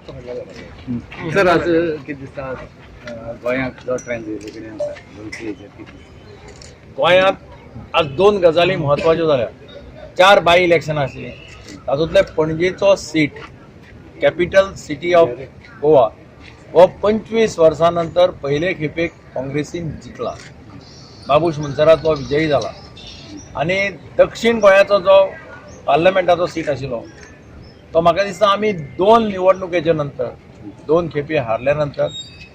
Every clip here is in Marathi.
सर आज किती दिसता गोंयांत जो ट्रेंड वेगवेगळे आसा गोंयांत आज दोन गजाली म्हत्वाच्यो जाल्या. 4 बाय इलेक्शनां आशिल्लीं, तातूंतले पणजेचो seat capital city of Goa हो 25 वर्सां नंतर पयले खेपेक काँग्रेसीन जिखला. बाबूश मुंचरा तो विजयी जाला आनी दक्षिण गोंयाचो जो पार्लमेंटाचो सीट आशिल्लो तो म्हाका दिसता आमी 2 निवडणुकेच्या नंतर 2 खेपे हारल्या नंतर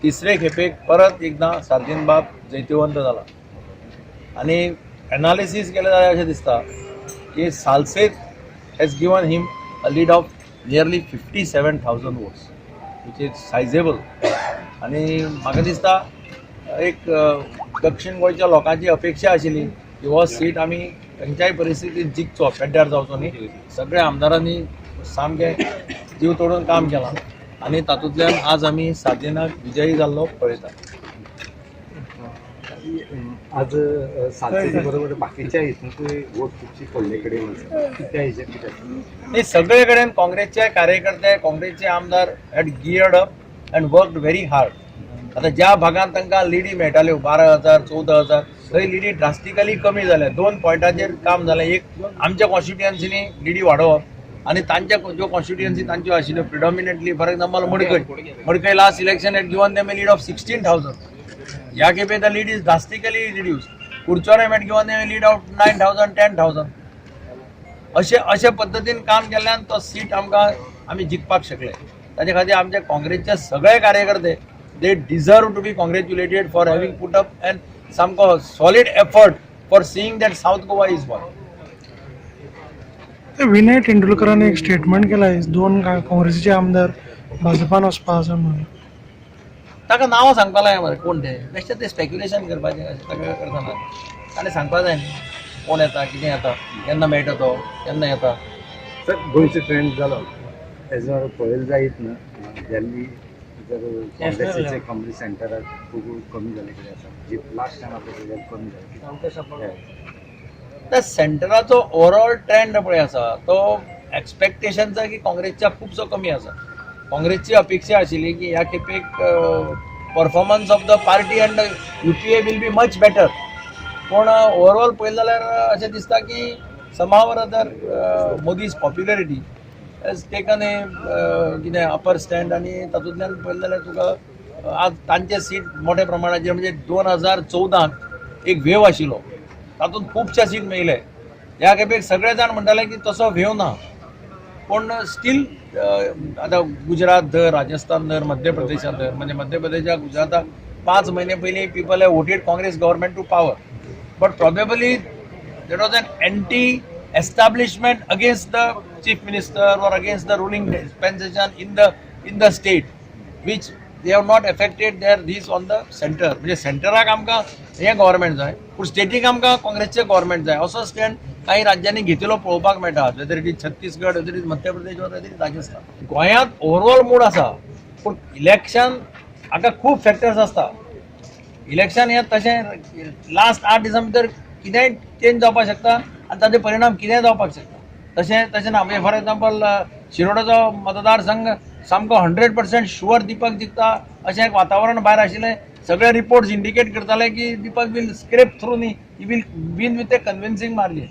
तिसरे खेपेक परत एकदां सार्जिनबाब जैतिवंत जाला. आनी एनालिसीस केलें जाल्यार अशें दिसता की Salcete has given him a lead of nearly 57,000 votes which is sizeable. आनी म्हाका दिसता एक दक्षिण गोंयच्या लोकांची अपेक्षा आशिल्ली की हो सीट आमी खंयच्याय परिस्थितींत जिखचो, पेड्ड्यार जावचो न्ही. सगळ्या आमदारांनी सामकें जीव तोडून काम केलां आनी तातूंतल्यान आज आमी सार्जिनाक विजयी जाल्लो पळयता. आज सालसेती बरोबर बाकीच्या हितूंकूय वोट खुबशी पडले कडेन त्या हेजेर कितें नाही, सगळे कडेन काँग्रेसचे कार्यकर्ते, काँग्रेसचे आमदार had geared up and worked very hard. आता ज्या भागांत तांकां लिडी मेळटाल्यो 12,000 14,000 थंय लिडी ड्रास्टिकली कमी जाल्या. 2 पॉयंटाचेर काम जालें. एक आमच्या कॉन्स्टिट्युएन्सीनी लिडी वाडोवप आनी तांच्या ज्यो कॉन्स्टिट्युएन्सी तांच्यो आशिल्ल्यो predominantly for example Madkai last election had given them a lead of 16,000. ह्या खेपे the lead is drastically reduce. Curchorem had given them a lead of 9,000 10,000. अशे पद्दतीन काम केल्ल्यान तो सीट आमकां आमी जिखपाक शकले. ताचे खातीर आमचे काँग्रेसचे सगळे कार्यकर्ते they deserve to be congratulated for having put up and सामको solid effort for seeing that south Goa is won. Vinay तेंडुलकरांनी एक स्टेटमेंट केलाय 2 काँग्रेसीचे आमदार भाजपान वचपा आसा म्हणून. ताका नांवां सांगपा लाय मरे कोण बेश्टें ते स्पेक्युलेशन करपाचें अशें सगळें करतना ताणें सांगपा जाय न्ही कोण येता, कितें येता, केन्ना मेळटा तो, केन्ना येता. सर गोंयचो ट्रेंड जालो हेजो पळयलें जायत न्हू दिल्ली जर काँग्रेसीचे कमरी सेंटराक खूब कमी जाले कितें आसा जी लास्ट टायम आपल्या रिजल्ट कमी जाले. त्या सेंटराचो ओवरऑल ट्रेंड पळय आसा तो एक्सपेक्टेशनचा की काँग्रेसच्या खुबसो कमी आसा. काँग्रेसची अपेक्षा आशिल्ली की ह्या खेपेक performance of the party and UPA will be much better. पूण ओवरऑल पळयलें जाल्यार अशें दिसता की somehow or other Modi's popularity has taken a कितें अपर स्टँड आनी तातूंतल्यान पळयलें जाल्यार तुका आज तांचे सीट मोठ्या प्रमाणाचेर म्हणजे 2014 एक वेव आशिल्लो तातूंत खुबशे सीट मेळिल्ले. ह्या खेपेक सगळे जाण म्हणटाले की तसो वेव ना. पूण स्टील आतां गुजरात धर, राजस्थान धर, मध्य प्रदेशात धर, म्हणजे मध्य प्रदेशाक गुजराताक 5 महिने पयलीं people have voted Congress government to power. But probably that was an anti establishment against the chief minister और against the ruling dispensation in the state which they have not affected there this on the centre. म्हणजे सेंटराक आमकां हें गव्हर्मेंट जाय पूण स्टेटीक आमकां काँग्रेसचें गव्हर्मेंट जाय असो स्टँड काही राज्यांनी घेतिल्लो पळोवपाक मेळटा. Whether it is Chhattisgarh, whether is Madhya Pradesh, weather is Rajasthan. गोंयांत ओवरऑल मूड आसा पूण इलेक्शन हाका खूब फॅक्टर्स आसता. इलेक्शन हें तशें लास्ट 8 दिसां भितर कितेंय चेंज जावपाक शकता आनी ताचे परिणाम कितेंय जावपाक शकता. तशें ना. म्हणजे फॉर एक्झाम्पल शिरोडाचो मतदारसंघ सामको 100% शुअर दीपक जिखता अशें एक वातावरण भायर आशिल्लें. सगळे रिपोर्ट्स इंडिकेट करताले की दीपक विल स्क्रेप थ्रू न्ही, he will win with a convincing margin.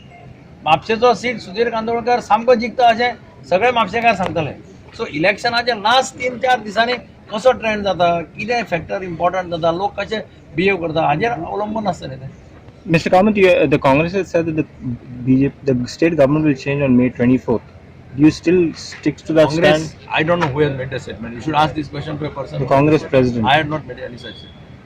म्हापशेचो सीट सुधीर कांदोळकर सामको जिखता अशें सगळे म्हापशेकार सांगताले. सो इलेक्शनाच्या लास्ट 3-4 दिसांनी कसो ट्रेंड जाता, कितें फॅक्टर इम्पॉर्टंट जाता, लोक कशे बिहेव करता हाजेर अवलंबून आसतलें तें. Mr. Kamath, the Congress has said that the state government will change on May 24th. Do you still stick to that Congress, stand? I don't know who has made the statement. You should ask this question to a person. The Congress president. I had not made any such statement.